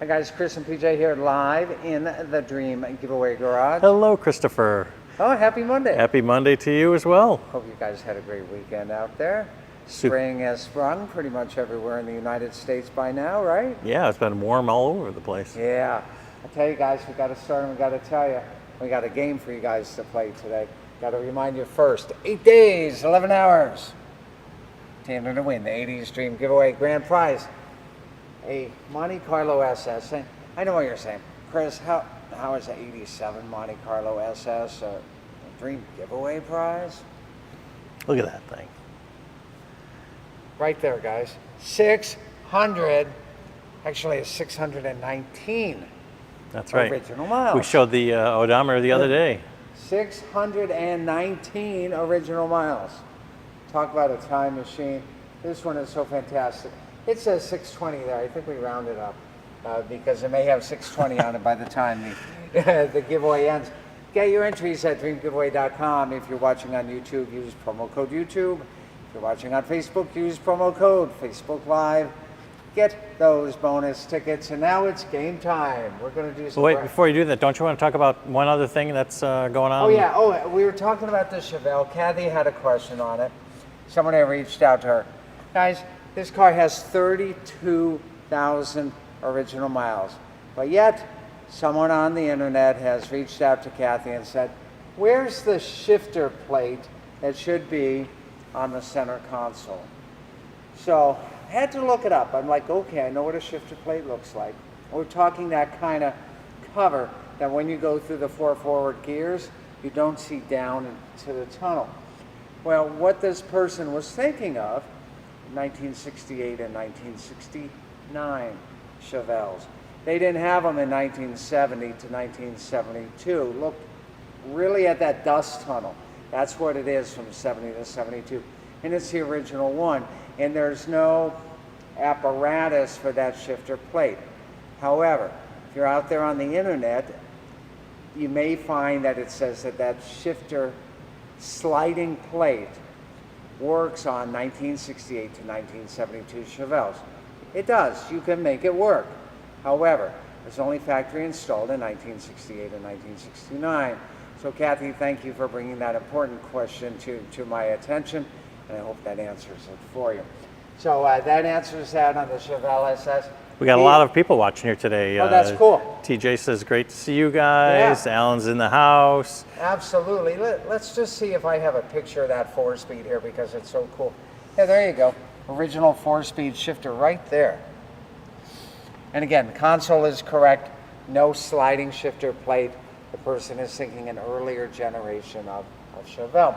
Hi guys, Chris and PJ here live in the Dream Giveaway Garage. Hello, Christopher. Oh, happy Monday. Happy Monday to you as well. Hope you guys had a great weekend out there. Spring has sprung pretty much everywhere in the United States by now, right? Yeah, it's been warm all over the place. Yeah. I tell you guys, we got to start and we got to tell you, we got a game for you guys to play today. Got to remind you first, 8 days, 11 hours. Team to win the 80s Dream Giveaway Grand Prize. A Monte Carlo SS. I know what you're saying. Chris, how is the 87 Monte Carlo SS a Dream Giveaway Prize? Look at that thing. Right there, guys. 600, actually it's 619. That's right. Original miles. We showed the odometer the other day. 619 original miles. Talk about a time machine. This one is so fantastic. It says 620 there. I think we rounded up because it may have 620 on it by the time the giveaway ends. Get your entries at dreamgiveaway.com. If you're watching on YouTube, use promo code YouTube. If you're watching on Facebook, use promo code Facebook Live. Get those bonus tickets. And now it's game time. We're going to do some... Wait, before you do that, don't you want to talk about one other thing that's going on? Oh, yeah. Oh, we were talking about the Chevelle. Kathy had a question on it. Someone had reached out to her. Guys, this car has 32,000 original miles. But yet, someone on the internet has reached out to Kathy and said, where's the shifter plate that should be on the center console? So I had to look it up. I'm like, okay, I know what a shifter plate looks like. We're talking that kind of cover that when you go through the 4 forward gears, you don't see down into the tunnel. Well, what this person was thinking of, 1968 and 1969 Chevelles. They didn't have them in 1970 to 1972. Look really at that dust tunnel. That's what it is from 70 to 72. And it's the original one. And there's no apparatus for that shifter plate. However, if you're out there on the internet, you may find that it says that that shifter sliding plate works on 1968 to 1972 Chevelles. It does. You can make it work. However, it's only factory installed in 1968 and 1969. So Kathy, thank you for bringing that important question to my attention, and I hope that answers it for you. So that answers that on the Chevelle SS. We got a lot of people watching here today. Oh, that's cool. TJ says, great to see you guys. Yeah. Alan's in the house. Absolutely. Let's just see if I have a picture of that 4-speed here because it's so cool. Yeah, there you go. Original 4-speed shifter right there. And again, the console is correct. No sliding shifter plate. The person is thinking an earlier generation of Chevelle.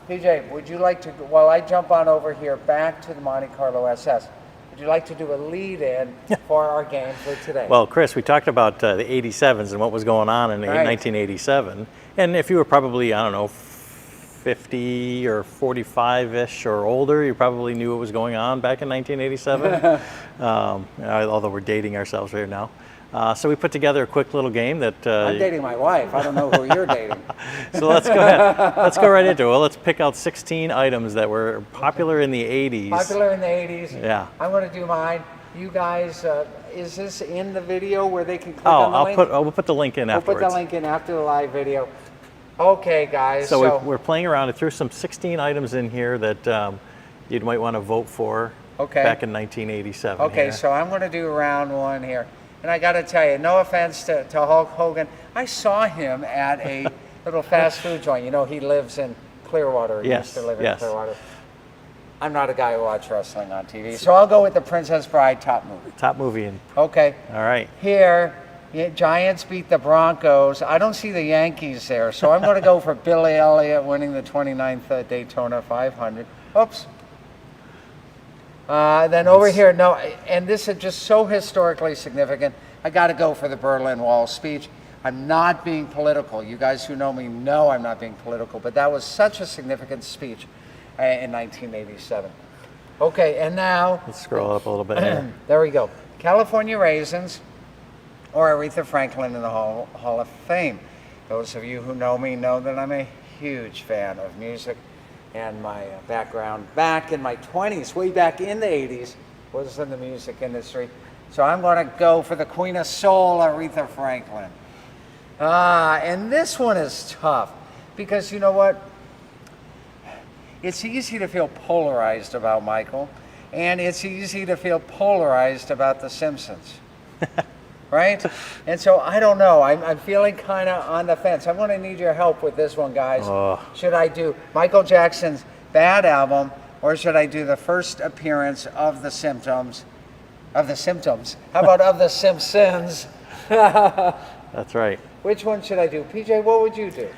PJ, would you like to, while I jump on over here back to the Monte Carlo SS, would you like to do a lead-in for our game for today? Well, Chris, we talked about the 87s and what was going on in Right. 1987. And if you were probably, I don't know, 50 or 45-ish or older, you probably knew what was going on back in 1987. Although we're dating ourselves right now. So we put together a quick little game that... I'm dating my wife. I don't know who you're dating. So let's go ahead. Let's go right into it. Well, let's pick out 16 items that were popular in the 80s. Popular in the 80s. Yeah. I'm going to do mine. You guys, is this in the video where they can click on the link? We'll put the link in afterwards. We'll put the link in after the live video. Okay, guys. So we're playing around. I threw some 16 items in here that you might want to vote for back in 1987. Okay, here. so I'm going to do round one here. And I got to tell you, no offense to Hulk Hogan, I saw him at a little fast food joint. You know, he lives in Clearwater. He used to live in Clearwater. I'm not a guy who watches wrestling on TV, so I'll go with the Princess Bride top movie. Top movie. Okay. All right. Here, Giants beat the Broncos. I don't see the Yankees there, so I'm going to go for Billy Elliott winning the 29th Daytona 500. Oops. Then over here, no, and this is just so historically significant, I got to go for the Berlin Wall speech. I'm not being political. You guys who know me know I'm not being political, but that was such a significant speech in 1987. Okay, and now... Let's scroll up a little bit here. There we go. California Raisins or Aretha Franklin in the Hall of Fame. Those of you who know me know that I'm a huge fan of music. And my background back in my 20s, way back in the 80s, was in the music industry. So I'm going to go for the Queen of Soul, Aretha Franklin. And this one is tough because you know what? It's easy to feel polarized about Michael, and it's easy to feel polarized about The Simpsons. Right? And so I don't know. I'm feeling kind of on the fence. I'm going to need your help with this one, guys. Should I do Michael Jackson's Bad Album, or should I do the first appearance of The Symptoms? Of The Symptoms? How about of The Simpsons? That's right. Which one should I do? PJ, what would you do?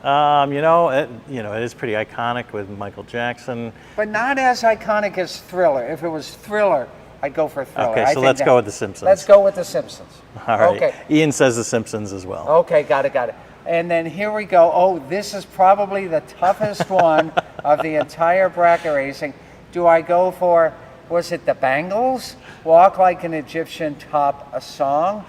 It is pretty iconic with Michael Jackson. But not as iconic as Thriller. If it was Thriller, I'd go for Thriller. Okay, so let's go with The Simpsons. Let's go with The Simpsons. All right. Okay. Ian says The Simpsons as well. Okay, got it. And then here we go. Oh, this is probably the toughest one of the entire bracket racing. Do I go for, was it the Bangles? Walk Like an Egyptian Top a Song?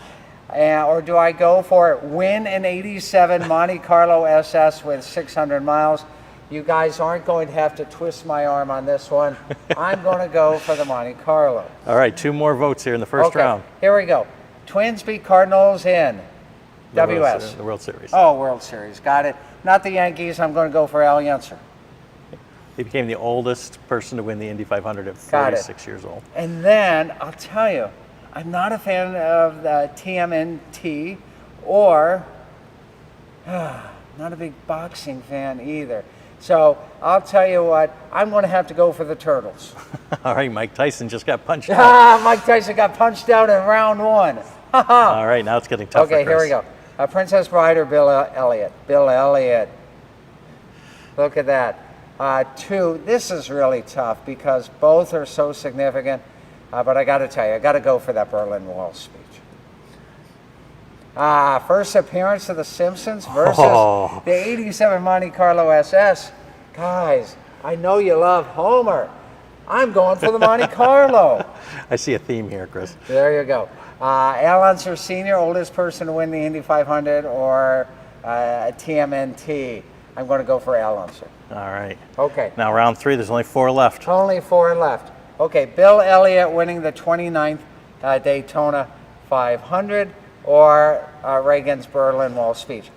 Or do I go for Win an 87 Monte Carlo SS with 600 miles? You guys aren't going to have to twist my arm on this one. I'm going to go for the Monte Carlo. All right, 2 more votes here in the first round. Here we go. Twins beat Cardinals in WS. The World Series. Oh, World Series. Got it. Not the Yankees. I'm going to go for Al Unser. He became the oldest person to win the Indy 500 at 46 years old. And then, I'll tell you, I'm not a fan of the TMNT or not a big boxing fan either. So I'll tell you what, I'm going to have to go for the Turtles. All right, Mike Tyson just got punched out. Mike Tyson got punched out in round 1. All right, now it's getting tougher. Okay, here we go. Princess Bride or Bill Elliott? Bill Elliott. Look at that. 2. This is really tough because both are so significant. But I got to tell you, I got to go for that Berlin Wall speech. First appearance of The Simpsons versus the 87 Monte Carlo SS. Guys, I know you love Homer. I'm going for the Monte Carlo. I see a theme here, Chris. There you go. Al Unser Sr., oldest person to win the Indy 500, or TMNT. I'm going to go for Al Unser. All right. Okay. Now round 3, there's only 4 left. Only 4 left. Okay, Bill Elliott winning the 29th Daytona 500, or Reagan's Berlin Wall speech.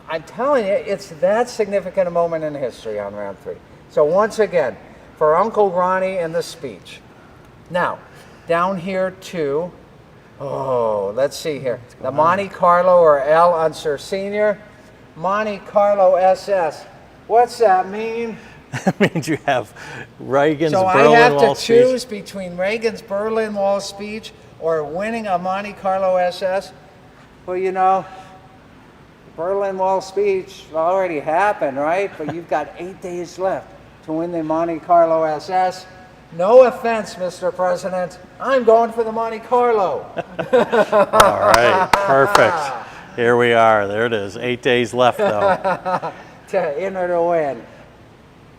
I'm telling you, it's that significant a moment in history on round 3. So once again, for Uncle Ronnie and the speech. Now, down here too, let's see here. The Monte Carlo or Al Unser Sr. Monte Carlo SS. What's that mean? That means you have Reagan's So Berlin I have Wall to speech. choose between Reagan's Berlin Wall speech or winning a Monte Carlo SS? Well, you know, Berlin Wall speech already happened, right? But you've got 8 days left to win the Monte Carlo SS. No offense, Mr. President. I'm going for the Monte Carlo. All right, perfect. Here we are. There it is. 8 days left, though. To enter to win.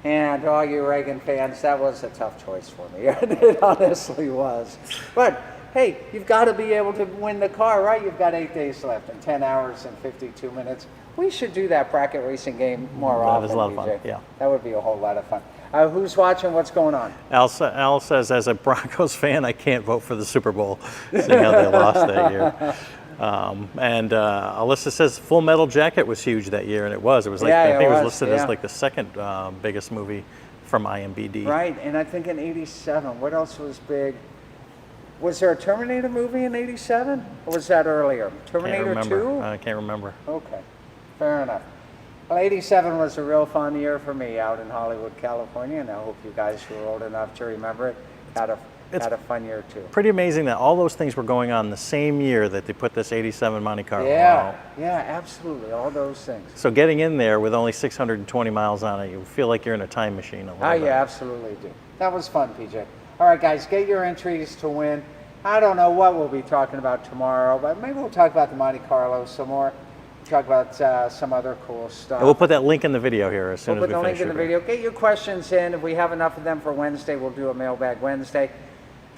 And to all you Reagan fans, that was a tough choice for me. It honestly was. But hey, you've got to be able to win the car, right? You've got 8 days left and 10 hours and 52 minutes. We should do that bracket racing game more often. That was a lot of fun, BJ. yeah. That would be a whole lot of fun. Who's watching? What's going on? Al says, as a Broncos fan, I can't vote for the Super Bowl, seeing how they lost that year. And Alyssa says Full Metal Jacket was huge that year, and it was. It was like, Yeah, I think it was it was, listed yeah. as like the second biggest movie from IMDb. Right, and I think in '87, what else was big? Was there a Terminator movie in '87, or was that earlier? Terminator 2? I can't remember. Okay, fair enough. Well, '87 was a real fun year for me out in Hollywood, California, and I hope you guys who are old enough to remember it had a fun year too. Pretty amazing that all those things were going on the same year that they put this 87 Monte Carlo Yeah, out. yeah, absolutely, all those things. So getting in there with only 620 miles on it, you feel like you're in a time machine a little Oh, bit. you absolutely do. That was fun, PJ. All right, guys, get your entries to win. I don't know what we'll be talking about tomorrow, but maybe we'll talk about the Monte Carlo some more. Talk about some other cool stuff. And we'll put that link in the video here as soon We'll as we put the finish link in the it. video. Get your questions in. If we have enough of them for Wednesday, we'll do a mailbag Wednesday.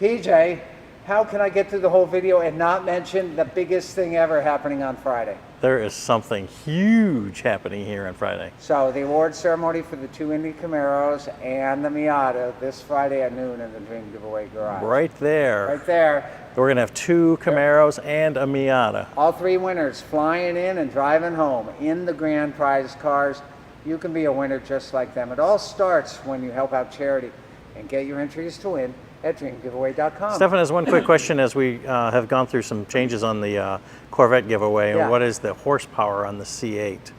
PJ, how can I get through the whole video and not mention the biggest thing ever happening on Friday? There is something huge happening here on Friday. So the award ceremony for the 2 Indy Camaros and the Miata this Friday at noon in the Dream Giveaway Garage. Right there. Right there. We're going to have 2 Camaros and a Miata. All 3 winners flying in and driving home in the grand prize cars. You can be a winner just like them. It all starts when you help out charity and get your entries to win at dreamgiveaway.com. Stefan has one quick question as we have gone through some changes on the Corvette giveaway. Yeah. What is the horsepower on the C8?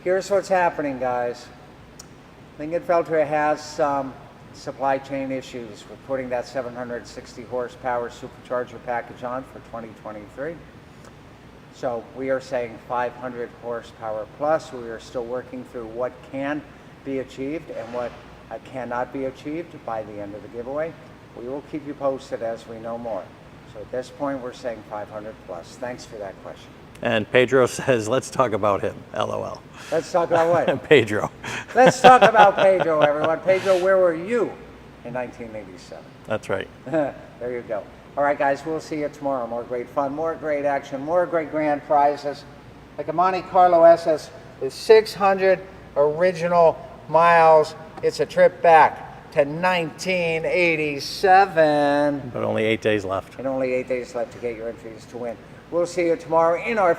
Here's what's happening, guys. Lingenfelter has some supply chain issues with putting that 760 horsepower supercharger package on for 2023. So we are saying 500 horsepower plus. We are still working through what can be achieved and what cannot be achieved by the end of the giveaway. We will keep you posted as we know more. So at this point, we're saying 500 plus. Thanks for that question. And Pedro says, let's talk about him. LOL. Let's talk about what? Pedro. Let's talk about Pedro, everyone. Pedro, where were you in 1987? That's right. There you go. All right, guys, we'll see you tomorrow. More great fun, more great action, more great grand prizes. Like a Monte Carlo SS with 600 original miles. It's a trip back to 1987. But only 8 days left. And only 8 days left to get your entries to win. We'll see you tomorrow in our